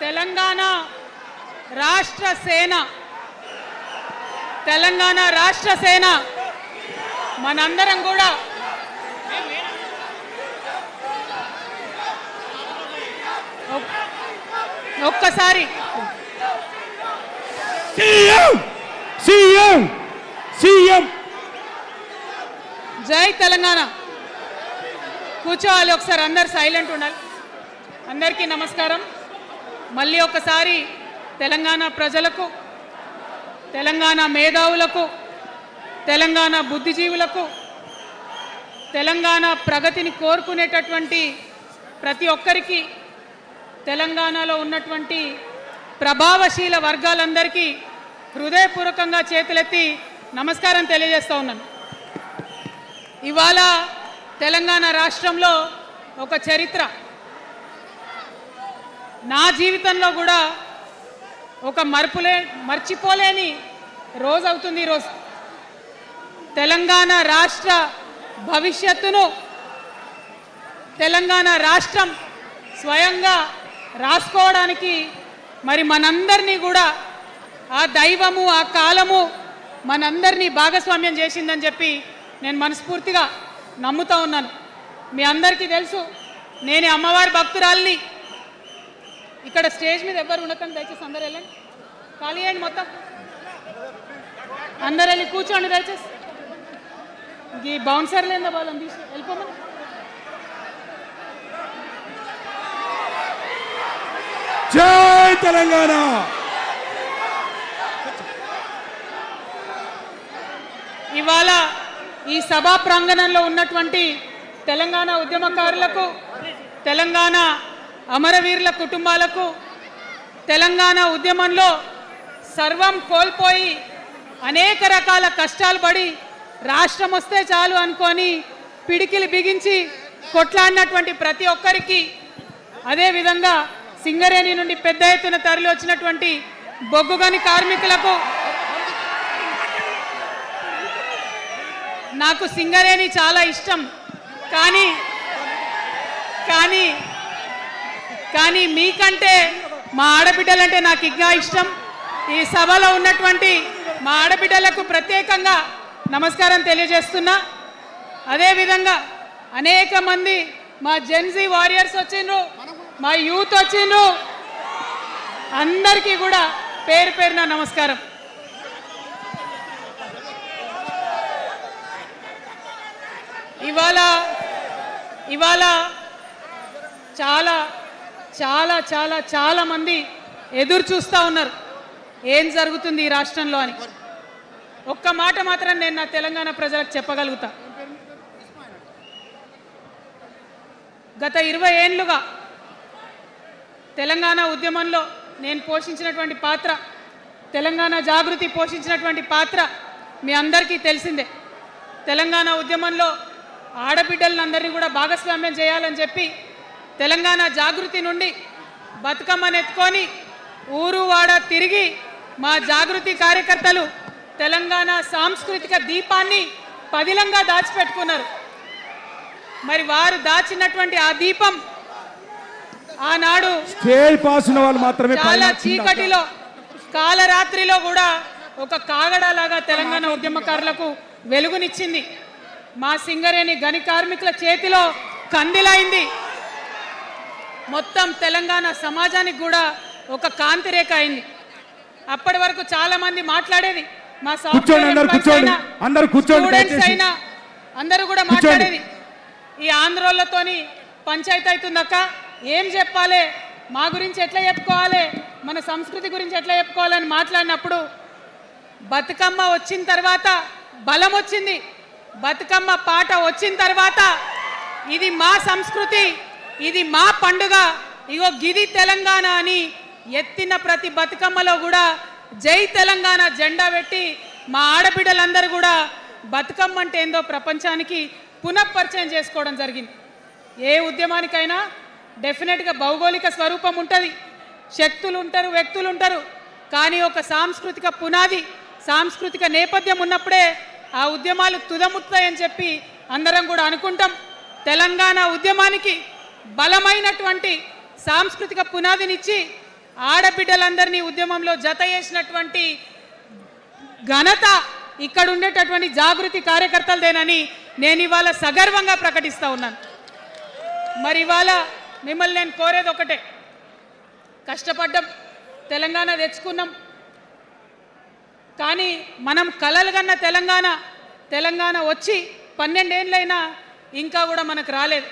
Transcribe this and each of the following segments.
తెలంగాణ రాష్ట్ర సేన మనందరం కూడా ఒక్కసారి సీఎం జై తెలంగాణ కూర్చోవాలి. ఒకసారి అందరు సైలెంట్ ఉండాలి. అందరికీ నమస్కారం. మళ్ళీ ఒకసారి తెలంగాణ ప్రజలకు, తెలంగాణ మేధావులకు, తెలంగాణ బుద్ధిజీవులకు, తెలంగాణ ప్రగతిని కోరుకునేటటువంటి ప్రతి ఒక్కరికి, తెలంగాణలో ఉన్నటువంటి ప్రభావశీల వర్గాలందరికీ హృదయపూర్వకంగా చేతులెత్తి నమస్కారం తెలియజేస్తూ ఉన్నాను. ఇవాళ తెలంగాణ రాష్ట్రంలో ఒక చరిత్ర, నా జీవితంలో కూడా ఒక మర్చిపోలేని రోజు అవుతుంది ఈరోజు. తెలంగాణ రాష్ట్ర భవిష్యత్తును తెలంగాణ రాష్ట్రం స్వయంగా రాసుకోవడానికి మరి మనందరినీ కూడా ఆ దైవము, ఆ కాలము మనందరినీ భాగస్వామ్యం చేసిందని చెప్పి నేను మనస్ఫూర్తిగా నమ్ముతూ ఉన్నాను. మీ అందరికీ తెలుసు, నేను అమ్మవారి భక్తురాలిని. ఇక్కడ స్టేజ్ మీద ఎవరు ఉండకండి, దయచేసి అందరు వెళ్ళండి, ఖాళీ అయ్యండి, మొత్తం అందరు వెళ్ళి కూర్చోండి దయచేసి. ఈ బౌన్సర్లు ఏందో వాళ్ళని తీసి వెళ్ళిపోమని. జై తెలంగాణ. ఇవాళ ఈ సభా ప్రాంగణంలో ఉన్నటువంటి తెలంగాణ ఉద్యమకారులకు, తెలంగాణ అమరవీరుల కుటుంబాలకు, తెలంగాణ ఉద్యమంలో సర్వం కోల్పోయి అనేక రకాల కష్టాలు పడి రాష్ట్రం వస్తే చాలు అనుకొని పిడికిలు బిగించి కొట్లాడినటువంటి ప్రతి ఒక్కరికి, అదేవిధంగా సింగరేణి నుండి పెద్ద ఎత్తున తరలి వచ్చినటువంటి బొగ్గుగని కార్మికులకు, నాకు సింగరేణి చాలా ఇష్టం, కానీ మీకంటే మా ఆడబిడ్డలంటే నాకు ఇంకా ఇష్టం. ఈ సభలో ఉన్నటువంటి మా ఆడబిడ్డలకు ప్రత్యేకంగా నమస్కారం తెలియజేస్తున్నా. అదేవిధంగా అనేక మంది మా జెన్జీ వారియర్స్ వచ్చిండ్రు, మా యూత్ వచ్చిండ్రు, అందరికీ కూడా పేరు పేరున నమస్కారం. ఇవాళ చాలా చాలా చాలా చాలా మంది ఎదురు చూస్తూ ఉన్నారు ఏం జరుగుతుంది ఈ రాష్ట్రంలో అని. ఒక్క మాట మాత్రం నేను నా తెలంగాణ ప్రజలకు చెప్పగలుగుతా. గత 20 ఏళ్లుగా తెలంగాణ ఉద్యమంలో నేను పోషించినటువంటి పాత్ర, తెలంగాణ జాగృతి పోషించినటువంటి పాత్ర మీ అందరికీ తెలిసిందే. తెలంగాణ ఉద్యమంలో ఆడబిడ్డలందరినీ కూడా భాగస్వామ్యం చేయాలని చెప్పి తెలంగాణ జాగృతి నుండి బతుకమ్మను ఎత్తుకొని ఊరు వాడ తిరిగి మా జాగృతి కార్యకర్తలు తెలంగాణ సాంస్కృతిక దీపాన్ని పదిలంగా దాచిపెట్టుకున్నారు. మరి వారు దాచినటువంటి ఆ దీపం ఆనాడు చాలా చీకటిలో, కాలరాత్రిలో కూడా ఒక కాగడాలాగా తెలంగాణ ఉద్యమకారులకు వెలుగునిచ్చింది. మా సింగరేణి గని కార్మికుల చేతిలో కందిలైంది. మొత్తం తెలంగాణ సమాజానికి కూడా ఒక కాంతి రేఖ అయింది. అప్పటి వరకు చాలా మంది మాట్లాడేది, మా స్టూడెంట్స్ అయినా అందరూ కూడా మాట్లాడేది, ఈ ఆంధ్రోళ్ళతోని పంచాయతీ అవుతుందక్క, ఏం చెప్పాలి, మా గురించి ఎట్లా చెప్పుకోవాలి, మన సంస్కృతి గురించి ఎట్లా చెప్పుకోవాలని మాట్లాడినప్పుడు బతుకమ్మ వచ్చిన తర్వాత బలం వచ్చింది. బతుకమ్మ పాట వచ్చిన తర్వాత ఇది మా సంస్కృతి, ఇది మా పండుగ, ఇగో గిది తెలంగాణ అని ఎత్తిన ప్రతి బతుకమ్మలో కూడా జై తెలంగాణ జెండా పెట్టి మా ఆడబిడ్డలందరూ కూడా బతుకమ్మ అంటే ఏందో ప్రపంచానికి పునఃపరిచయం చేసుకోవడం జరిగింది. ఏ ఉద్యమానికైనా డెఫినెట్గా భౌగోళిక స్వరూపం ఉంటుంది, శక్తులు ఉంటారు, వ్యక్తులు ఉంటారు, కానీ ఒక సాంస్కృతిక పునాది, సాంస్కృతిక నేపథ్యం ఉన్నప్పుడే ఆ ఉద్యమాలు తుదముత్తాయని చెప్పి అందరం కూడా అనుకుంటాం. తెలంగాణ ఉద్యమానికి బలమైనటువంటి సాంస్కృతిక పునాదినిచ్చి ఆడబిడ్డలందరినీ ఉద్యమంలో జత చేసినటువంటి ఘనత ఇక్కడ ఉండేటటువంటి జాగృతి కార్యకర్తలదేనని నేను ఇవాళ సగర్వంగా ప్రకటిస్తూ ఉన్నాను. మరి ఇవాళ మిమ్మల్ని నేను కోరేది ఒకటే, కష్టపడ్డాం, తెలంగాణ తెచ్చుకున్నాం, కానీ మనం కలలు కన్న తెలంగాణ వచ్చి 12 ఏళ్ళైనా ఇంకా కూడా మనకు రాలేదు.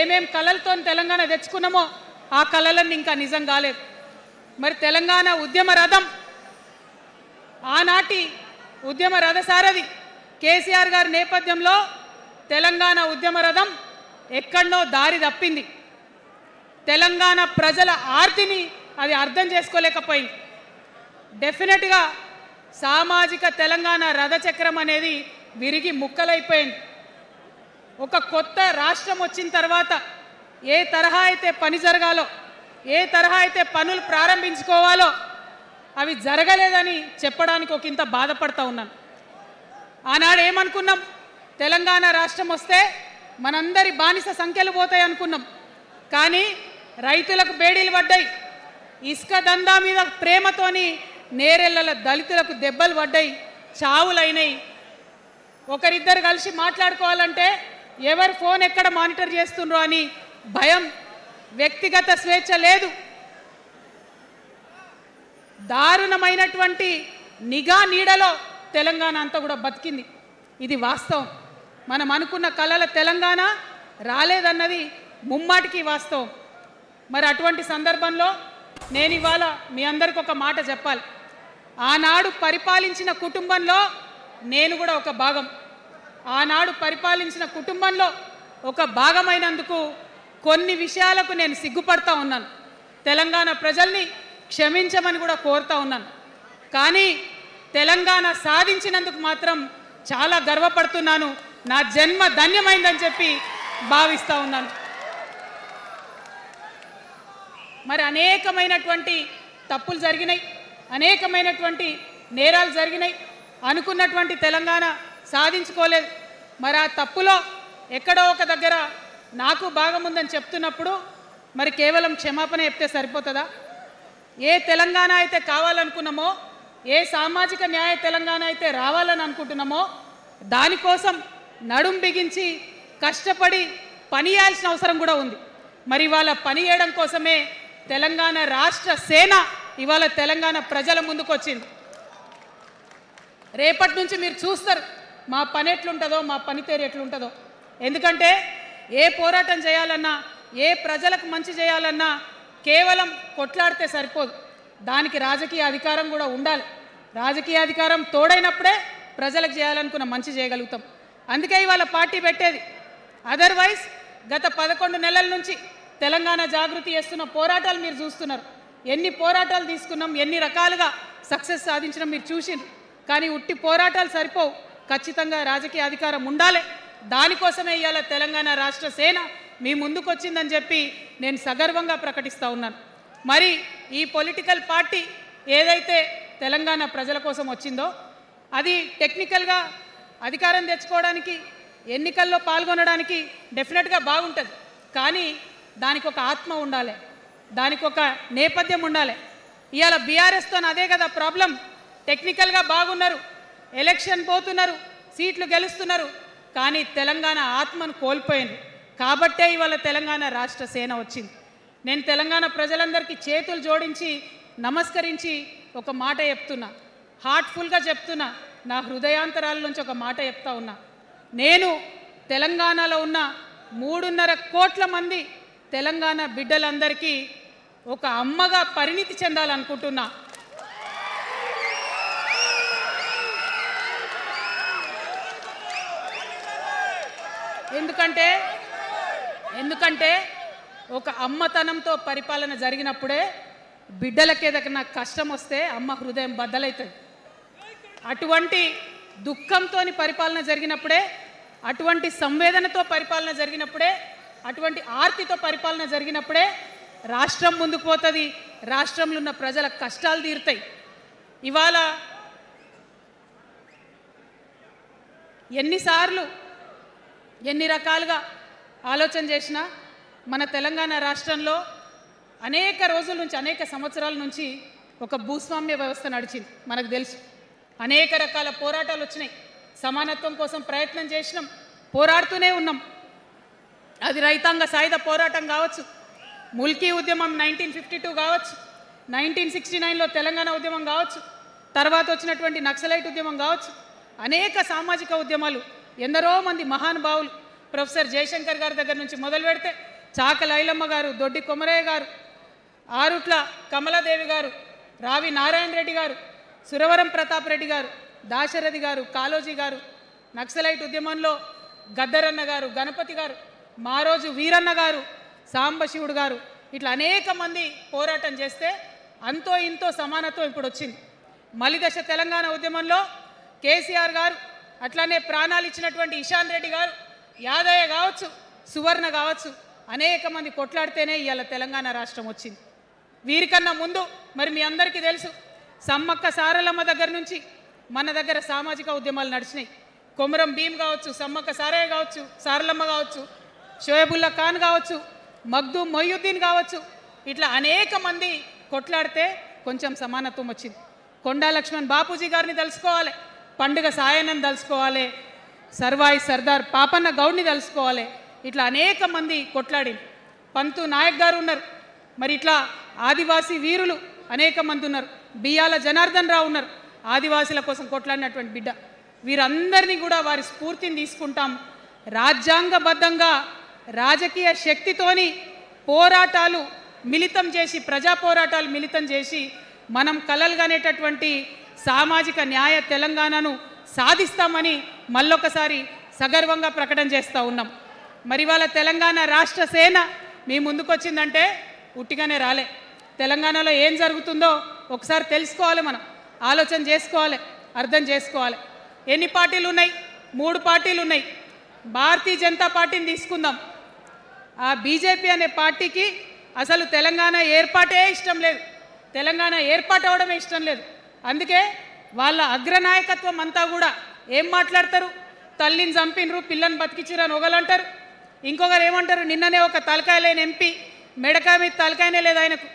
ఏమేం కలలతో తెలంగాణ తెచ్చుకున్నామో ఆ కలలన్నీ ఇంకా నిజం కాలేదు. మరి తెలంగాణ ఉద్యమ రథం, ఆనాటి ఉద్యమ రథసారథి కేసీఆర్ గారి నేపథ్యంలో తెలంగాణ ఉద్యమ రథం ఎక్కడనో దారి తప్పింది. తెలంగాణ ప్రజల ఆర్తిని అది అర్థం చేసుకోలేకపోయింది. డెఫినెట్గా సామాజిక తెలంగాణ రథచక్రం అనేది విరిగి ముక్కలైపోయింది. ఒక కొత్త రాష్ట్రం వచ్చిన తర్వాత ఏ తరహా అయితే పని జరగాలో, ఏ తరహా అయితే పనులు ప్రారంభించుకోవాలో అవి జరగలేదని చెప్పడానికి ఒక ఇంత బాధపడతా ఉన్నాను. ఆనాడు ఏమనుకున్నాం, తెలంగాణ రాష్ట్రం వస్తే మనందరి బానిస సంఖ్యలు పోతాయి అనుకున్నాం. కానీ రైతులకు బేడీలు పడ్డాయి, ఇసుక దందా మీద ప్రేమతోని నేరెళ్ళల దళితులకు దెబ్బలు పడ్డాయి, చావులైనాయి. ఒకరిద్దరు కలిసి మాట్లాడుకోవాలంటే ఎవరు ఫోన్ ఎక్కడ మానిటర్ చేస్తుండ్రో అని భయం, వ్యక్తిగత స్వేచ్ఛ లేదు. దారుణమైనటువంటి నిఘా నీడలో తెలంగాణ అంతా కూడా బతికింది. ఇది వాస్తవం. మనం అనుకున్న కలల తెలంగాణ రాలేదన్నది ముమ్మాటికి వాస్తవం. మరి అటువంటి సందర్భంలో నేను ఇవాళ మీ అందరికి ఒక మాట చెప్పాలి. ఆనాడు పరిపాలించిన కుటుంబంలో నేను కూడా ఒక భాగం. ఆనాడు పరిపాలించిన కుటుంబంలో ఒక భాగమైనందుకు కొన్ని విషయాలకు నేను సిగ్గుపడతా ఉన్నాను. తెలంగాణ ప్రజల్ని క్షమించమని కూడా కోరుతా ఉన్నాను. కానీ తెలంగాణ సాధించినందుకు మాత్రం చాలా గర్వపడుతున్నాను. నా జన్మ ధన్యమైందని చెప్పి భావిస్తూ ఉన్నాను. మరి అనేకమైనటువంటి తప్పులు జరిగినాయి, అనేకమైనటువంటి నేరాలు జరిగినాయి. అనుకున్నటువంటి తెలంగాణ సాధించుకోలేదు. మరి ఆ తప్పులో ఎక్కడో ఒక దగ్గర నాకు భాగం ఉందని చెప్తున్నప్పుడు మరి కేవలం క్షమాపణ చెప్తే సరిపోతుందా? ఏ తెలంగాణ అయితే కావాలనుకున్నామో, ఏ సామాజిక న్యాయ తెలంగాణ అయితే రావాలని అనుకుంటున్నామో దానికోసం నడుం బిగించి కష్టపడి పని చేయాల్సిన అవసరం కూడా ఉంది. మరి ఇవాళ పని చేయడం కోసమే తెలంగాణ రాష్ట్ర సేన ఇవాళ తెలంగాణ ప్రజల ముందుకు వచ్చింది. రేపటి నుంచి మీరు చూస్తారు మా పని ఎట్లుంటుందో, మా పనితీరు ఎట్లుంటుందో. ఎందుకంటే ఏ పోరాటం చేయాలన్నా, ఏ ప్రజలకు మంచి చేయాలన్నా కేవలం కొట్లాడితే సరిపోదు, దానికి రాజకీయ అధికారం కూడా ఉండాలి. రాజకీయ అధికారం తోడైనప్పుడే ప్రజలకు చేయాలనుకున్న మంచి చేయగలుగుతాం. అందుకే ఇవాళ పార్టీ పెట్టేది. అదర్వైజ్ గత 11 నెలల నుంచి తెలంగాణ జాగృతి చేస్తున్న పోరాటాలు మీరు చూస్తున్నారు. ఎన్ని పోరాటాలు తీసుకున్నాం, ఎన్ని రకాలుగా సక్సెస్ సాధించడం మీరు చూసిండ్రు. కానీ ఉట్టి పోరాటాలు సరిపోవు, ఖచ్చితంగా రాజకీయ అధికారం ఉండాలి. దానికోసమే ఇవాళ తెలంగాణ రాష్ట్ర సేన మీ ముందుకు వచ్చిందని చెప్పి నేను సగర్వంగా ప్రకటిస్తూ ఉన్నాను. మరి ఈ పొలిటికల్ పార్టీ ఏదైతే తెలంగాణ ప్రజల కోసం వచ్చిందో అది టెక్నికల్గా అధికారం తెచ్చుకోవడానికి, ఎన్నికల్లో పాల్గొనడానికి డెఫినెట్గా బాగుంటుంది. కానీ దానికి ఒక ఆత్మ ఉండాలి, దానికి ఒక నేపథ్యం ఉండాలి. ఇవాళ బీఆర్ఎస్తో అదే కదా ప్రాబ్లం. టెక్నికల్గా బాగున్నారు, ఎలక్షన్ పోతున్నారు, సీట్లు గెలుస్తున్నారు, కానీ తెలంగాణ ఆత్మను కోల్పోయింది. కాబట్టే ఇవాళ తెలంగాణ రాష్ట్ర సేన వచ్చింది. నేను తెలంగాణ ప్రజలందరికీ చేతులు జోడించి నమస్కరించి ఒక మాట చెప్తున్నా, హార్ట్ఫుల్గా చెప్తున్నా, నా హృదయాంతరాల నుంచి ఒక మాట చెప్తా ఉన్నా. నేను తెలంగాణలో ఉన్న 3.5 కోట్ల మంది తెలంగాణ బిడ్డలందరికీ ఒక అమ్మగా పరిణితి చెందాలనుకుంటున్నా. ఎందుకంటే ఒక అమ్మతనంతో పరిపాలన జరిగినప్పుడే బిడ్డలకి ఏదైనా కష్టం వస్తే అమ్మ హృదయం బద్దలవుతుంది. అటువంటి దుఃఖంతో పరిపాలన జరిగినప్పుడే, అటువంటి సంవేదనతో పరిపాలన జరిగినప్పుడే, అటువంటి ఆర్తితో పరిపాలన జరిగినప్పుడే రాష్ట్రం ముందుకు పోతుంది, రాష్ట్రంలో ఉన్న ప్రజల కష్టాలు తీరుతాయి. ఇవాళ ఎన్నిసార్లు ఎన్ని రకాలుగా ఆలోచన చేసినా మన తెలంగాణ రాష్ట్రంలో అనేక రోజుల నుంచి అనేక సంవత్సరాల నుంచి ఒక భూస్వామ్య వ్యవస్థ నడిచింది మనకు తెలుసు. అనేక రకాల పోరాటాలు వచ్చినాయి, సమానత్వం కోసం ప్రయత్నం చేసినాం, పోరాడుతూనే ఉన్నాం. అది రైతాంగ సాయుధ పోరాటం కావచ్చు, ముల్కీ ఉద్యమం 1952 కావచ్చు, 1969లో తెలంగాణ ఉద్యమం కావచ్చు, తర్వాత వచ్చినటువంటి నక్సలైట్ ఉద్యమం కావచ్చు, అనేక సామాజిక ఉద్యమాలు, ఎందరో మంది మహానుభావులు ప్రొఫెసర్ జయశంకర్ గారి దగ్గర నుంచి మొదలు పెడితే చాక లైలమ్మ గారు, దొడ్డి కొమరయ్య గారు, ఆరుట్ల కమలాదేవి గారు, రావి నారాయణ రెడ్డి గారు, సురవరం ప్రతాప్ రెడ్డి గారు, దాశరథి గారు, కాళోజీ గారు, నక్సలైట్ ఉద్యమంలో గద్దరన్న గారు, గణపతి గారు, మారోజు వీరన్న గారు, సాంబశివుడు గారు, ఇట్లా అనేక మంది పోరాటం చేస్తే అంతో ఇంతో సమానత్వం ఇప్పుడు వచ్చింది. మలిదశ తెలంగాణ ఉద్యమంలో కేసీఆర్ గారు, అట్లానే ప్రాణాలు ఇచ్చినటువంటి ఇషాన్ రెడ్డి గారు, యాదయ్య కావచ్చు, సువర్ణ కావచ్చు, అనేక మంది కొట్లాడితేనే ఇవాళ తెలంగాణ రాష్ట్రం వచ్చింది. వీరికన్నా ముందు మరి మీ అందరికీ తెలుసు, సమ్మక్క సారలమ్మ దగ్గర నుంచి మన దగ్గర సామాజిక ఉద్యమాలు నడిచినాయి. కొమరం భీం కావచ్చు, సమ్మక్క సారయ్య కావచ్చు, సారలమ్మ కావచ్చు, షోయబుల్లా ఖాన్ కావచ్చు, మగ్దూమ్ మొయ్యుద్దీన్ కావచ్చు, ఇట్లా అనేక మంది కొట్లాడితే కొంచెం సమానత్వం వచ్చింది. కొండా లక్ష్మణ్ బాపూజీ గారిని తెలుసుకోవాలి, పండుగ సాయన్నని తెలుసుకోవాలి, సర్వాయి సర్దార్ పాపన్న గౌడ్ని తెలుసుకోవాలి. ఇట్లా అనేక మంది కొట్లాడి, పంతు నాయక్ గారు ఉన్నారు, మరి ఇట్లా ఆదివాసీ వీరులు అనేక మంది ఉన్నారు, బియ్యాల జనార్దన్ రావు ఉన్నారు, ఆదివాసీల కోసం కొట్లాడినటువంటి బిడ్డ. వీరందరినీ కూడా వారి స్ఫూర్తిని తీసుకుంటాం. రాజ్యాంగబద్ధంగా రాజకీయ శక్తితోని పోరాటాలు మిళితం చేసి, ప్రజా పోరాటాలు మిళితం చేసి మనం కలలుగానేటటువంటి సామాజిక న్యాయ తెలంగాణను సాధిస్తామని మళ్ళొకసారి సగర్వంగా ప్రకటన చేస్తూ ఉన్నాం. మరి వాళ్ళ తెలంగాణ రాష్ట్ర సేన మీ ముందుకొచ్చిందంటే ఉట్టిగానే రాలే. తెలంగాణలో ఏం జరుగుతుందో ఒకసారి తెలుసుకోవాలి, మనం ఆలోచన చేసుకోవాలి, అర్థం చేసుకోవాలి. ఎన్ని పార్టీలు ఉన్నాయి? 3 పార్టీలు ఉన్నాయి. భారతీయ జనతా పార్టీని తీసుకుందాం. ఆ బీజేపీ అనే పార్టీకి అసలు తెలంగాణ ఏర్పాటే ఇష్టం లేదు, తెలంగాణ ఏర్పాటు అవడమే ఇష్టం లేదు. అందుకే వాళ్ళ అగ్రనాయకత్వం అంతా కూడా ఏం మాట్లాడతారు? తల్లిని చంపినరు, పిల్లని బతికించరు అని ఒకలంటారు, ఇంకొకరు ఏమంటారు? నిన్ననే ఒక తలకాయ లేని ఎంపీ, మెడకాయ మీద తలకాయనే లేదు ఆయనకు,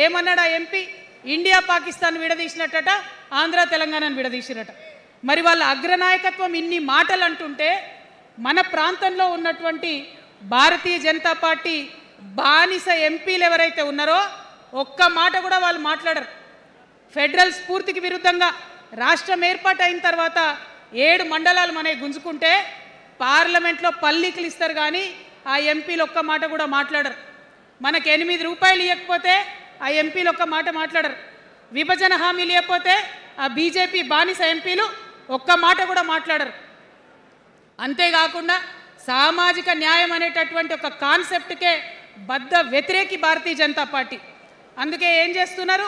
ఏమన్నాడు ఆ ఎంపీ? ఇండియా పాకిస్తాన్ విడదీసినట్టట, ఆంధ్ర తెలంగాణను విడదీసిరట. మరి వాళ్ళ అగ్రనాయకత్వం ఇన్ని మాటలు అంటుంటే మన ప్రాంతంలో ఉన్నటువంటి భారతీయ జనతా పార్టీ బానిస ఎంపీలు ఎవరైతే ఉన్నారో ఒక్క మాట కూడా వాళ్ళు మాట్లాడరు. ఫెడరల్ స్ఫూర్తికి విరుద్ధంగా రాష్ట్రం ఏర్పాటు అయిన తర్వాత 7 మండలాలు మనకి గుంజుకుంటే పార్లమెంట్లో పల్లీకులు ఇస్తారు, కానీ ఆ ఎంపీలు ఒక్క మాట కూడా మాట్లాడరు. మనకు 8 రూపాయలు ఇవ్వకపోతే ఆ ఎంపీలు ఒక్క మాట మాట్లాడరు. విభజన హామీలు ఇవ్వకపోతే ఆ బీజేపీ బానిస ఎంపీలు ఒక్క మాట కూడా మాట్లాడరు. అంతేకాకుండా సామాజిక న్యాయం అనేటటువంటి ఒక కాన్సెప్ట్కే బద్ద వ్యతిరేకి భారతీయ జనతా పార్టీ. అందుకే ఏం చేస్తున్నారు?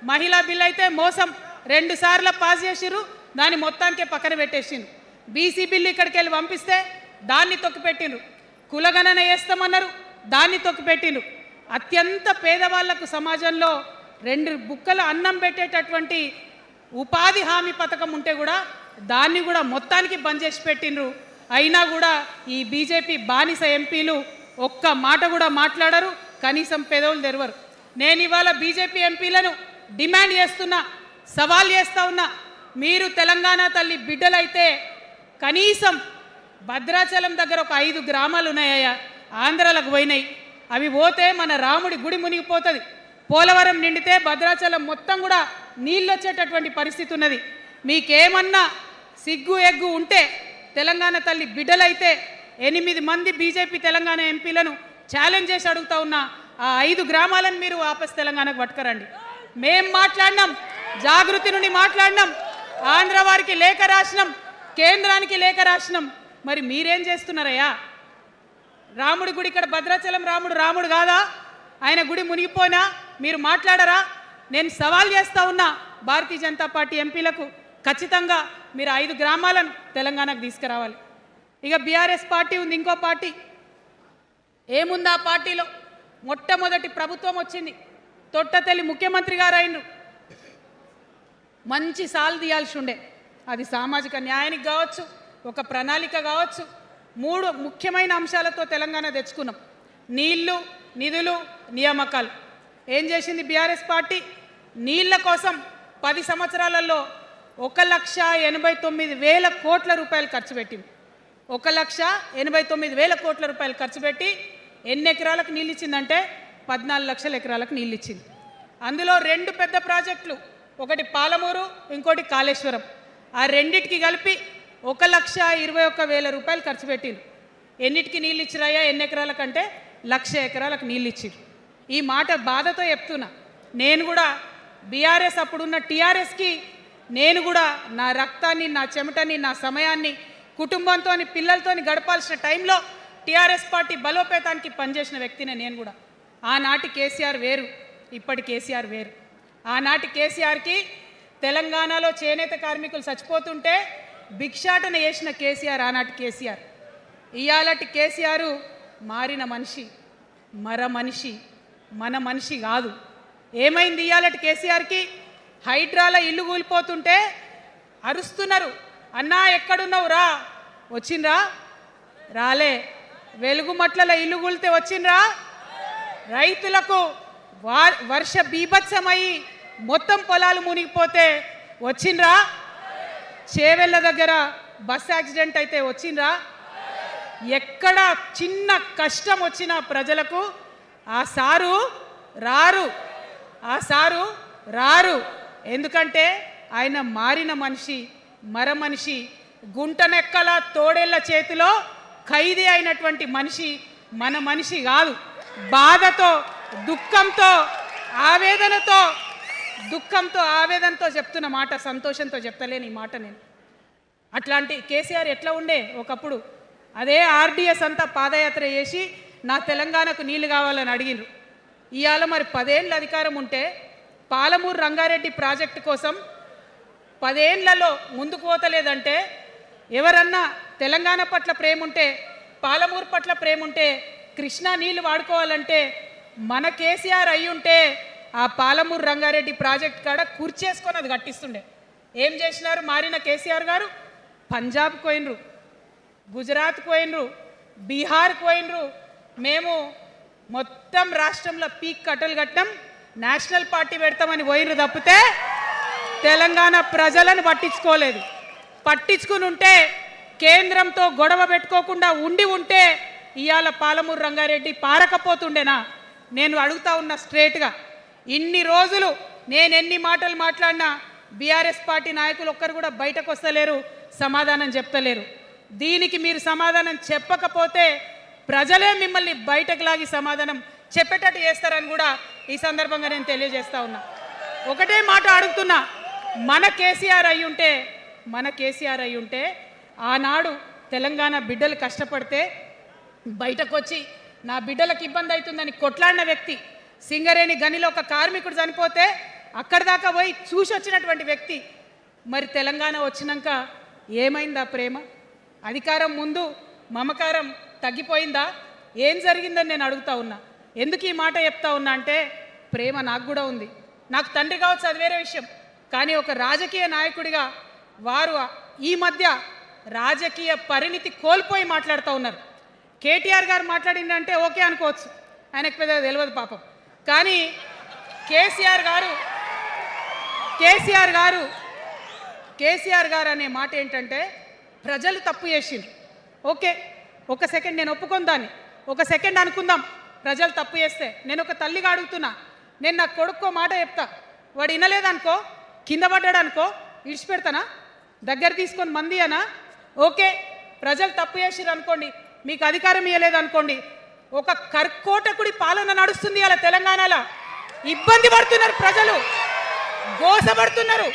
మహిళా బిల్ అయితే మోసం, 2 సార్లు పాస్ చేసిర్రు, దాన్ని మొత్తానికే పక్కన పెట్టేసిండ్రు. బీసీ బిల్లు ఇక్కడికి వెళ్ళి పంపిస్తే దాన్ని తొక్కిపెట్టిండ్రు. కులగణన వేస్తామన్నారు, దాన్ని తొక్కిపెట్టిండ్రు. అత్యంత పేదవాళ్లకు సమాజంలో 2 బుక్కల అన్నం పెట్టేటటువంటి ఉపాధి హామీ పథకం ఉంటే కూడా దాన్ని కూడా మొత్తానికి బంద్ చేసి పెట్టిండ్రు. అయినా కూడా ఈ బీజేపీ బానిస ఎంపీలు ఒక్క మాట కూడా మాట్లాడరు, కనీసం పెదవులు తెరవరు. నేను ఇవాళ బీజేపీ ఎంపీలను డిమాండ్ చేస్తున్నా, సవాల్ చేస్తా ఉన్నా, మీరు తెలంగాణ తల్లి బిడ్డలైతే కనీసం భద్రాచలం దగ్గర ఒక 5 గ్రామాలు ఉన్నాయా, ఆంధ్రాలకు పోయినాయి, అవి పోతే మన రాముడి గుడి మునిగిపోతుంది. పోలవరం నిండితే భద్రాచలం మొత్తం కూడా నీళ్ళు వచ్చేటటువంటి పరిస్థితి ఉన్నది. మీకేమన్నా సిగ్గు ఎగ్గు ఉంటే తెలంగాణ తల్లి బిడ్డలైతే 8 మంది బీజేపీ తెలంగాణ ఎంపీలను ఛాలెంజ్ చేసి అడుగుతా ఉన్నా, ఆ 5 గ్రామాలను మీరు వాపస్ తెలంగాణకు పట్టుకరండి. మేం మాట్లాడినాం, జాగృతి నుండి మాట్లాడినాం, ఆంధ్ర వారికి లేఖ రాసినాం, కేంద్రానికి లేఖ రాసినాం. మరి మీరేం చేస్తున్నారయ్యా? రాముడి గుడి ఇక్కడ భద్రాచలం రాముడు కాదా? ఆయన గుడి మునిగిపోయినా మీరు మాట్లాడరా? నేను సవాల్ చేస్తా ఉన్నా భారతీయ జనతా పార్టీ ఎంపీలకు, ఖచ్చితంగా మీరు 5 గ్రామాలను తెలంగాణకు తీసుకురావాలి. ఇక బీఆర్ఎస్ పార్టీ ఉంది, ఇంకో పార్టీ. ఏముంది ఆ పార్టీలో? మొట్టమొదటి ప్రభుత్వం వచ్చింది, తొట్టతల్లి ముఖ్యమంత్రి గారు అయినరు. మంచి సాలు తీయాల్సి ఉండే, అది సామాజిక న్యాయానికి కావచ్చు, ఒక ప్రణాళిక కావచ్చు. 3 ముఖ్యమైన అంశాలతో తెలంగాణ తెచ్చుకున్నాం: నీళ్లు, నిధులు, నియామకాలు. ఏం చేసింది బీఆర్ఎస్ పార్టీ? నీళ్ల కోసం 10 సంవత్సరాలలో 1,89,000 కోట్ల రూపాయలు ఖర్చు పెట్టింది. 1,89,000 కోట్ల రూపాయలు ఖర్చు పెట్టి ఎన్ని ఎకరాలకు నీళ్ళు ఇచ్చిందంటే 14 లక్షల ఎకరాలకు నీళ్ళు ఇచ్చింది. అందులో 2 పెద్ద ప్రాజెక్టులు, ఒకటి పాలమూరు, ఇంకోటి కాళేశ్వరం. ఆ రెండిటికి కలిపి 1,21,000 రూపాయలు ఖర్చు పెట్టింది. ఎన్నిటికి నీళ్ళు ఇచ్చిరాయా? ఎన్ని ఎకరాలకంటే 1,00,000 ఎకరాలకు నీళ్ళు ఇచ్చిరు. ఈ మాట బాధతో చెప్తున్నా. నేను కూడా బీఆర్ఎస్ అప్పుడున్న టీఆర్ఎస్కి నేను కూడా నా రక్తాన్ని, నా చెమటని, నా సమయాన్ని కుటుంబంతో పిల్లలతో గడపాల్సిన టైంలో టీఆర్ఎస్ పార్టీ బలోపేతానికి పనిచేసిన వ్యక్తినే నేను కూడా. ఆనాటి కేసీఆర్ వేరు, ఇప్పటి కేసీఆర్ వేరు. ఆనాటి కేసీఆర్కి తెలంగాణలో చేనేత కార్మికులు చచ్చిపోతుంటే భిక్షాటన చేసిన కేసీఆర్ ఆనాటి కేసీఆర్. ఇయాలటి కేసీఆర్ మారిన మనిషి, మనిషి, మన మనిషి కాదు. ఏమైంది ఇయాలటి కేసీఆర్కి? హైడ్రాల ఇల్లు కూలిపోతుంటే అరుస్తున్నారు, అన్నా ఎక్కడున్నావు రా, వచ్చిండ్రా? రాలే. వెలుగుమట్ల ఇల్లు కూలితే వచ్చిండ్రా? రైతులకు వర్ష బీభత్సమై మొత్తం పొలాలు మునిగిపోతే వచ్చిండ్రా? చేవెళ్ళ దగ్గర బస్ యాక్సిడెంట్ అయితే వచ్చిండ్రా? ఎక్కడ చిన్న కష్టం వచ్చిన ప్రజలకు ఆ సారు రారు, ఆ సారు రారు. ఎందుకంటే ఆయన మారిన మనిషి, మనిషి, గుంటనెక్కల తోడేళ్ల చేతిలో ఖైదీ అయినటువంటి మనిషి, మన మనిషి కాదు. బాధతో, దుఃఖంతో, ఆవేదనతో చెప్తున్న మాట, సంతోషంతో చెప్తలేని ఈ మాట నేను. అట్లాంటి కేసీఆర్ ఎట్లా ఉండే ఒకప్పుడు? అదే ఆర్డీఎస్ అంతా పాదయాత్ర చేసి నా తెలంగాణకు నీళ్లు కావాలని అడిగినారు. ఇవాళ మరి 10 ఏళ్ళ అధికారం ఉంటే పాలమూరు రంగారెడ్డి ప్రాజెక్టు కోసం 10 ఏళ్లలో ముందుకు పోతలేదంటే, ఎవరన్నా తెలంగాణ పట్ల ప్రేమ ఉంటే, పాలమూరు పట్ల ప్రేమ ఉంటే, కృష్ణా నీళ్లు వాడుకోవాలంటే మన కేసీఆర్ అయి ఉంటే ఆ పాలమూరు రంగారెడ్డి ప్రాజెక్ట్ కాడ కూర్చేసుకొని అది కట్టిస్తుండే. ఏం చేసినారు మారిన కేసీఆర్ గారు? పంజాబ్కి పోయినరు, గుజరాత్కి పోయినరు, బీహార్కి పోయినరు. మేము మొత్తం రాష్ట్రంలో పీక్ కట్టలు కట్టాం, నేషనల్ పార్టీ పెడతామని పోయినరు తప్పితే తెలంగాణ ప్రజలను పట్టించుకోలేదు. పట్టించుకుని ఉంటే, కేంద్రంతో గొడవ పెట్టుకోకుండా ఉంటే ఇవాళ పాలమూరు రంగారెడ్డి పారకపోతుండేనా? నేను అడుగుతా ఉన్నా స్ట్రేట్గా. ఇన్ని రోజులు నేను ఎన్ని మాటలు మాట్లాడినా బీఆర్ఎస్ పార్టీ నాయకులు ఒక్కరు కూడా బయటకు వస్తలేరు, సమాధానం చెప్తలేరు. దీనికి మీరు సమాధానం చెప్పకపోతే ప్రజలే మిమ్మల్ని బయటకు లాగి సమాధానం చెప్పేటట్టు చేస్తారని కూడా ఈ సందర్భంగా నేను తెలియజేస్తా ఉన్నా. ఒకటే మాట అడుగుతున్నా, మన కేసీఆర్ అయి ఉంటే ఆనాడు తెలంగాణ బిడ్డలు కష్టపడితే బయటకు వచ్చి నా బిడ్డలకు ఇబ్బంది అవుతుందని కొట్లాడిన వ్యక్తి, సింగరేణి గనిలో ఒక కార్మికుడు చనిపోతే అక్కడి దాకా పోయి చూసి వచ్చినటువంటి వ్యక్తి. మరి తెలంగాణ వచ్చినాక ఏమైందా ప్రేమ? అధికారం ముందు మమకారం తగ్గిపోయిందా? ఏం జరిగిందని నేను అడుగుతా ఉన్నా. ఎందుకు ఈ మాట చెప్తా ఉన్నా అంటే, ప్రేమ నాకు కూడా ఉంది. నాకు తండ్రి కావచ్చు, అది వేరే విషయం. కానీ ఒక రాజకీయ నాయకుడిగా వారు ఈ మధ్య రాజకీయ పరిణితి కోల్పోయి మాట్లాడుతూ ఉన్నారు. కేటీఆర్ గారు మాట్లాడిందంటే ఓకే అనుకోవచ్చు, ఆయనకు పెద్దగా తెలియదు పాపం. కానీ కేసీఆర్ గారు అనే మాట ఏంటంటే, ప్రజలు తప్పు చేసిండ్రు. ఓకే, ఒక సెకండ్ నేను ఒప్పుకొని దాన్ని, ఒక సెకండ్ అనుకుందాం. ప్రజలు తప్పు చేస్తే నేను ఒక తల్లిగా అడుగుతున్నా. నేను నా కొడుకో మాట చెప్తా, వాడు వినలేదనుకో, కింద పడ్డాడు అనుకో, ఇడిచిపెడతానా? దగ్గర తీసుకొని మంది అనా? ఓకే, ప్రజలు తప్పు చేసిర్రు అనుకోండి, మీకు అధికారం ఇవ్వలేదు అనుకోండి, ఒక కర్కోటకుడి పాలన నడుస్తుంది అలా తెలంగాణలో. ఇబ్బంది పడుతున్నారు ప్రజలు, గోసపడుతున్నారు,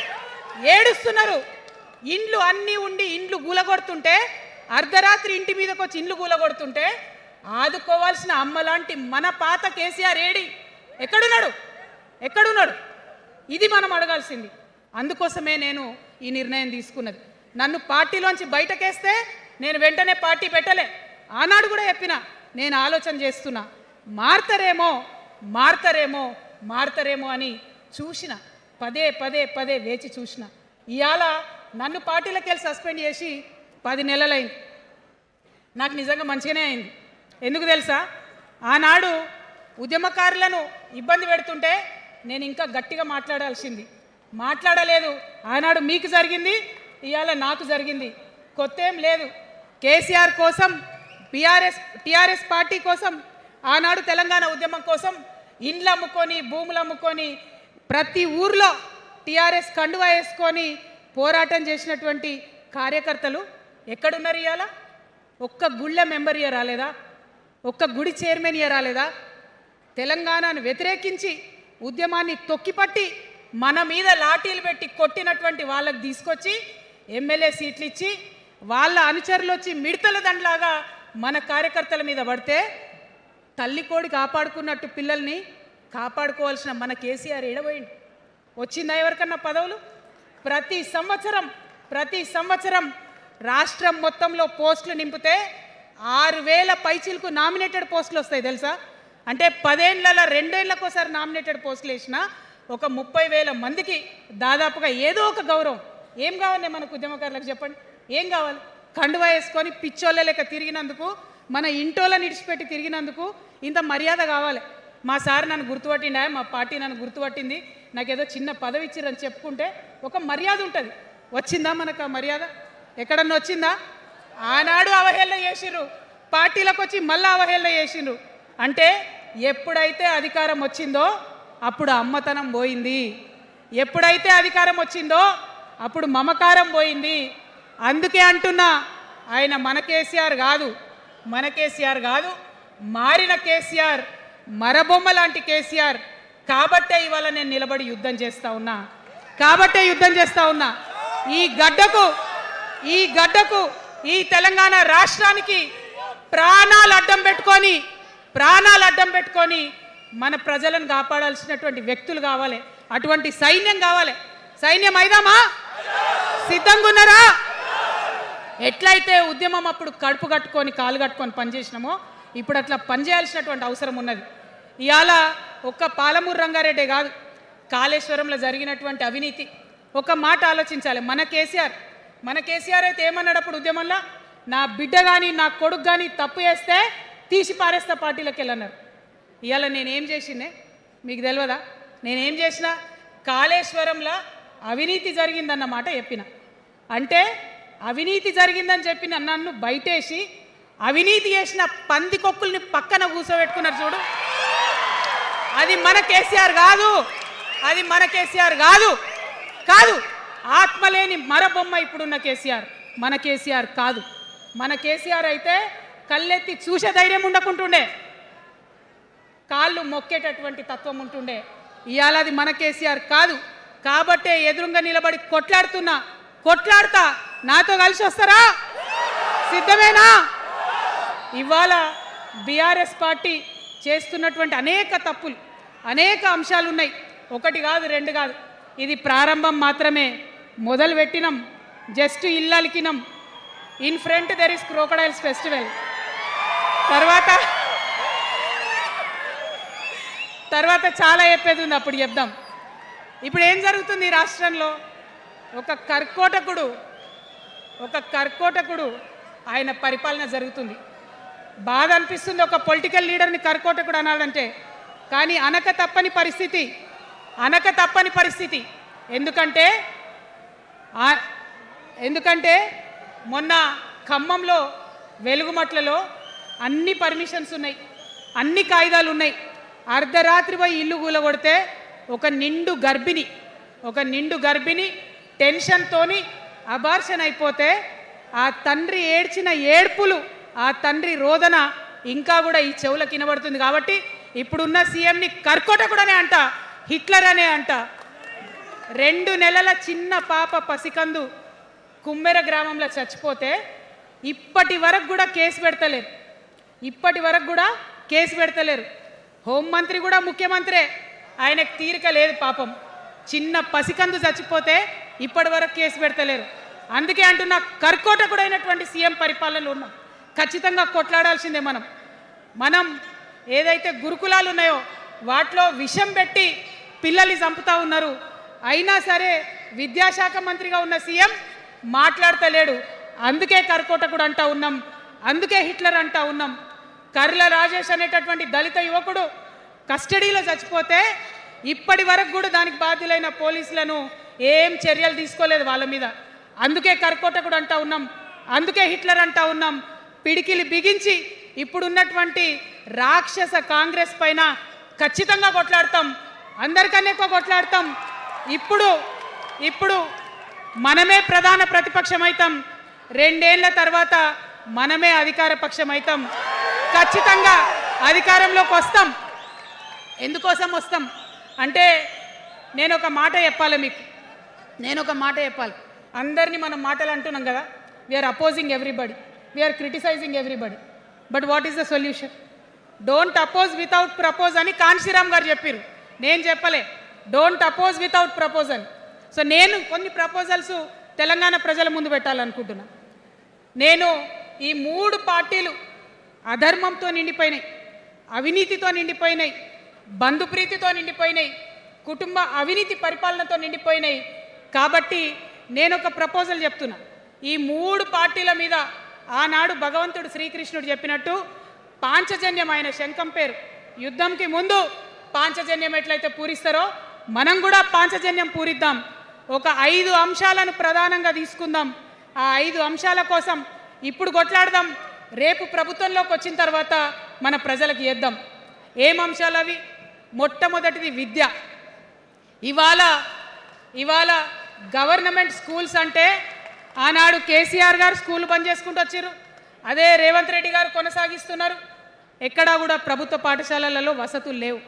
ఏడుస్తున్నారు. ఇండ్లు అన్నీ ఉండి ఇండ్లు గూలగొడుతుంటే, అర్ధరాత్రి ఇంటి మీదకి వచ్చి ఇండ్లు గూలగొడుతుంటే ఆదుకోవాల్సిన అమ్మలాంటి మన పాత కేసీఆర్ ఏడి? ఎక్కడున్నాడు? ఇది మనం అడగాల్సింది. అందుకోసమే నేను ఈ నిర్ణయం తీసుకున్నది. నన్ను పార్టీలోంచి బయటకేస్తే నేను వెంటనే పార్టీ పెట్టలే. ఆనాడు కూడా చెప్పిన, నేను ఆలోచన చేస్తున్నా, మారతారేమో అని చూసిన, పదే వేచి చూసిన. ఇవాళ నన్ను పార్టీలోకి వెళ్ళి సస్పెండ్ చేసి 10 నెలలైంది. నాకు నిజంగా మంచిగానే అయింది. ఎందుకు తెలుసా? ఆనాడు ఉద్యమకారులను ఇబ్బంది పెడుతుంటే నేను ఇంకా గట్టిగా మాట్లాడలేదు. ఆనాడు మీకు జరిగింది, ఇవాళ నాకు జరిగింది, కొత్త ఏం లేదు. కేసీఆర్ కోసం టీఆర్ఎస్ పార్టీ కోసం ఆనాడు తెలంగాణ ఉద్యమం కోసం ఇండ్లు అమ్ముకొని భూములు అమ్ముకొని ప్రతి ఊర్లో టీఆర్ఎస్ కండువా వేసుకొని పోరాటం చేసినటువంటి కార్యకర్తలు ఎక్కడున్నారు ఇవాళ? ఒక్క గుళ్ళ మెంబర్ ఇయర్ రాలేదా? ఒక్క గుడి చైర్మన్ ఇయర్ రాలేదా? తెలంగాణను వ్యతిరేకించి ఉద్యమాన్ని తొక్కిపట్టి మన మీద లాఠీలు పెట్టి కొట్టినటువంటి వాళ్ళకి తీసుకొచ్చి ఎమ్మెల్యే సీట్లు ఇచ్చి వాళ్ళ అనుచరులు వచ్చి మిడతల దండలాగా మన కార్యకర్తల మీద పడితే తల్లి కోడి కాపాడుకున్నట్టు పిల్లల్ని కాపాడుకోవాల్సిన మన కేసీఆర్ ఏడబోయింది. వచ్చిందా ఎవరికన్నా పదవులు? ప్రతి సంవత్సరం రాష్ట్రం మొత్తంలో పోస్టులు నింపితే 6,000 పైచీలకు నామినేటెడ్ పోస్టులు వస్తాయి తెలుసా? అంటే 10 ఏళ్లలో 2 ఏళ్లకోసారి నామినేటెడ్ పోస్టులు వేసిన ఒక 30,000 మందికి దాదాపుగా ఏదో ఒక గౌరవం. ఏం కావాలి మనకు ఉద్యమకారులకు చెప్పండి? ఏం కావాలి? కండువా వేసుకొని పిచ్చోళ్ళ లెక్క తిరిగినందుకు, మన ఇంటోళ్ళని ఇడిచిపెట్టి తిరిగినందుకు ఇంత మర్యాద కావాలి. మా సార్ నన్ను గుర్తుపట్టిండా, మా పార్టీ నన్ను గుర్తుపట్టింది, నాకేదో చిన్న పదవి ఇచ్చిరని చెప్పుకుంటే ఒక మర్యాద ఉంటుంది. వచ్చిందా మనకు ఆ మర్యాద? ఎక్కడన్నా వచ్చిందా? ఆనాడు అవహేళన చేసిర్రు, పార్టీలకు వచ్చి మళ్ళీ అవహేళన చేసిండ్రు. అంటే ఎప్పుడైతే అధికారం వచ్చిందో అప్పుడు అమ్మతనం పోయింది, ఎప్పుడైతే అధికారం వచ్చిందో అప్పుడు మమకారం పోయింది. అందుకే అంటున్నా, ఆయన మన కేసీఆర్ కాదు, మారిన కేసీఆర్, మరబొమ్మ లాంటి కేసీఆర్. కాబట్టే ఇవాళ నేను నిలబడి యుద్ధం చేస్తా ఉన్నా. ఈ గడ్డకు ఈ తెలంగాణ రాష్ట్రానికి ప్రాణాలు అడ్డం పెట్టుకొని మన ప్రజలను కాపాడాల్సినటువంటి వ్యక్తులు కావాలి, అటువంటి సైన్యం కావాలి. సైన్యం అయిదామా? సిద్ధంగా ఉన్నారా? ఎట్లయితే ఉద్యమం అప్పుడు కడుపు కట్టుకొని కాలు కట్టుకొని పనిచేసినామో ఇప్పుడు అట్లా పనిచేయాల్సినటువంటి అవసరం ఉన్నది. ఇవాళ ఒక్క పాలమూరు రంగారెడ్డి కాదు, కాళేశ్వరంలో జరిగినటువంటి అవినీతి ఒక మాట ఆలోచించాలి. మన కేసీఆర్ అయితే ఏమన్నాడు అప్పుడు ఉద్యమంలో? నా బిడ్డ కానీ నా కొడుకు కానీ తప్పు చేస్తే తీసి పారేస్తా పార్టీలోకి వెళ్ళన్నారు. ఇవాళ నేనేం చేసిందే మీకు తెలియదా? నేనేం చేసిన? కాళేశ్వరంలో అవినీతి జరిగిందన్నమాట చెప్పిన. అంటే అవినీతి జరిగిందని చెప్పిన నన్ను బయటేసి అవినీతి చేసిన పందికొక్కుల్ని పక్కన కూర్చోబెట్టుకున్నారు చూడు. అది మన కేసీఆర్ కాదు. ఆత్మలేని మరబొమ్మ ఇప్పుడున్న కేసీఆర్. మన కేసీఆర్ కాదు. మన కేసీఆర్ అయితే కళ్ళెత్తి చూసే ధైర్యం ఉండకుంటుండే, కాళ్ళు మొక్కేటటువంటి తత్వం ఉంటుండే. ఇవాళ అది మన కేసీఆర్ కాదు. కాబట్టే ఎదురుగా నిలబడి కొట్లాడతా. నాతో కలిసి వస్తారా? సిద్ధమేనా? ఇవాళ బీఆర్ఎస్ పార్టీ చేస్తున్నటువంటి అనేక తప్పులు, అనేక అంశాలు ఉన్నాయి. ఒకటి కాదు, రెండు కాదు. ఇది ప్రారంభం మాత్రమే. మొదలు పెట్టినాం, జస్ట్ ఇల్లలికినాం. In front there is crocodiles festival. తర్వాత చాలా చెప్పేది ఉంది, అప్పుడు చెప్దాం. ఇప్పుడు ఏం జరుగుతుంది ఈ రాష్ట్రంలో? ఒక కర్కోటకుడు ఆయన పరిపాలన జరుగుతుంది. బాధ అనిపిస్తుంది ఒక పొలిటికల్ లీడర్ని కర్కోటకుడు అనాలంటే. కానీ అనక తప్పని పరిస్థితి. ఎందుకంటే మొన్న ఖమ్మంలో వెలుగుమట్లలో అన్ని పర్మిషన్స్ ఉన్నాయి, అన్ని కాయిదాలు ఉన్నాయి. అర్ధరాత్రి పోయి ఇల్లు కూలగొడితే ఒక నిండు గర్భిణి టెన్షన్తోని అబార్షన్ అయిపోతే ఆ తండ్రి ఏడ్చిన ఏడ్పులు, ఆ తండ్రి రోదన ఇంకా కూడా ఈ చెవులకు వినబడుతుంది. కాబట్టి ఇప్పుడున్న సీఎంని కర్కోటకుడనే అంట, హిట్లర్ అనే అంట. 2 నెలల చిన్న పాప పసికందు కుమ్మెర గ్రామంలో చచ్చిపోతే ఇప్పటి వరకు కూడా కేసు పెడతలేరు. హోంమంత్రి కూడా ముఖ్యమంత్రే, ఆయనకు తీరిక లేదు పాపం. చిన్న పసికందు చచ్చిపోతే ఇప్పటి వరకు కేసు పెడతలేరు. అందుకే అంటున్నా, కర్కోటకుడైనటువంటి సీఎం పరిపాలనలో ఉన్నాం. ఖచ్చితంగా కొట్లాడాల్సిందే. మనం ఏదైతే గురుకులాలు ఉన్నాయో వాటిలో విషం పెట్టి పిల్లల్ని చంపుతా ఉన్నారు. అయినా సరే విద్యాశాఖ మంత్రిగా ఉన్న సీఎం మాట్లాడతలేడు. అందుకే కర్కోటకుడు అంటా ఉన్నాం, అందుకే హిట్లర్ అంటా ఉన్నాం. కర్ల రాజేష్ అనేటటువంటి దళిత యువకుడు కస్టడీలో చచ్చిపోతే ఇప్పటి వరకు కూడా దానికి బాధ్యులైన పోలీసులను ఏం చర్యలు తీసుకోలేదు వాళ్ళ మీద. అందుకే కర్కోటకుడు అంటా ఉన్నాం, అందుకే హిట్లర్ అంటా ఉన్నాం. పిడికిలి బిగించి ఇప్పుడున్నటువంటి రాక్షస కాంగ్రెస్ పైన ఖచ్చితంగా కొట్లాడతాం, అందరికన్నా ఎక్కువ కొట్లాడతాం. ఇప్పుడు మనమే ప్రధాన ప్రతిపక్షం అవుతాం, 2 ఏళ్ల తర్వాత మనమే అధికార పక్షం అవుతాం. ఖచ్చితంగా అధికారంలోకి వస్తాం. ఎందుకోసం వస్తాం అంటే నేను ఒక మాట చెప్పాలి మీకు, అందరినీ మనం మాటలు అంటున్నాం కదా, we are opposing everybody, we are criticising everybody, but what is the solution? Don't oppose without propose అని కాన్శీరామ్ గారు చెప్పారు, నేను చెప్పలే. డోంట్ అపోజ్ వితౌట్ ప్రపోజ్ అని. సో నేను కొన్ని ప్రపోజల్స్ తెలంగాణ ప్రజల ముందు పెట్టాలనుకుంటున్నా. నేను ఈ 3 పార్టీలు అధర్మంతో నిండిపోయినాయి, అవినీతితో నిండిపోయినాయి, బంధుప్రీతితో నిండిపోయినాయి, కుటుంబ అవినీతి పరిపాలనతో నిండిపోయినాయి. కాబట్టి నేను ఒక ప్రపోజల్ చెప్తున్నా. ఈ 3 పార్టీల మీద ఆనాడు భగవంతుడు శ్రీకృష్ణుడు చెప్పినట్టు పాంచజన్యం, ఆయన శంఖం పేరు, యుద్ధంకి ముందు పాంచజన్యం ఎట్లయితే పూరిస్తారో మనం కూడా పాంచజన్యం పూరిద్దాం. ఒక 5 అంశాలను ప్రధానంగా తీసుకుందాం. ఆ 5 అంశాల కోసం ఇప్పుడు కొట్లాడదాం, రేపు ప్రభుత్వంలోకి వచ్చిన తర్వాత మన ప్రజలకు ఇద్దాం. ఏం అంశాలు అవి? మొట్టమొదటిది విద్య. ఇవాళ గవర్నమెంట్ స్కూల్స్ అంటే ఆనాడు కేసీఆర్ గారు స్కూల్ బంద్ చేసుకుంటూ వచ్చారు, అదే రేవంత్ రెడ్డి గారు కొనసాగిస్తున్నారు. ఎక్కడా కూడా ప్రభుత్వ పాఠశాలలలో వసతులు లేవు.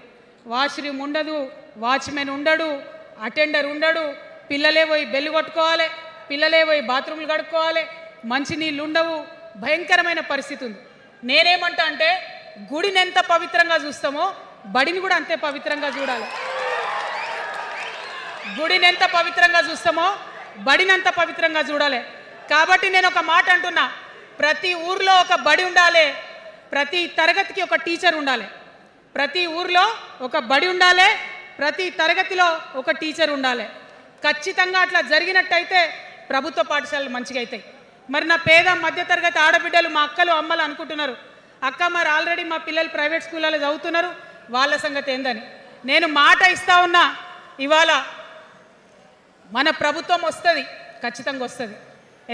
వాష్రూమ్ ఉండదు, వాచ్మెన్ ఉండడు, అటెండర్ ఉండడు, పిల్లలే పోయి బెల్లు కొట్టుకోవాలి, పిల్లలే పోయి బాత్రూమ్లు కడుక్కోవాలి, మంచినీళ్ళు ఉండవు, భయంకరమైన పరిస్థితి ఉంది. నేనేమంటా అంటే గుడిని ఎంత పవిత్రంగా చూస్తామో బడిని కూడా అంతే పవిత్రంగా చూడాలి. గుడిని ఎంత పవిత్రంగా చూస్తామో బడిని అంత పవిత్రంగా చూడాలి. కాబట్టి నేను ఒక మాట అంటున్నా, ప్రతి ఊర్లో ఒక బడి ఉండాలి, ప్రతి తరగతికి ఒక టీచర్ ఉండాలి. ప్రతి ఊర్లో ఒక బడి ఉండాలి, ప్రతి తరగతిలో ఒక టీచర్ ఉండాలి. ఖచ్చితంగా అట్లా జరిగినట్టయితే ప్రభుత్వ పాఠశాలలు మంచిగా అవుతాయి. మరి నా పేద మధ్యతరగతి ఆడబిడ్డలు, మా అక్కలు అమ్మలు అనుకుంటున్నారు, అక్క మరి ఆల్రెడీ మా పిల్లలు ప్రైవేట్ స్కూళ్ళలో చదువుతున్నారు, వాళ్ళ సంగతి ఏందని. నేను మాట ఇస్తా ఉన్నా, ఇవాళ మన ప్రభుత్వం వస్తుంది, ఖచ్చితంగా వస్తుంది.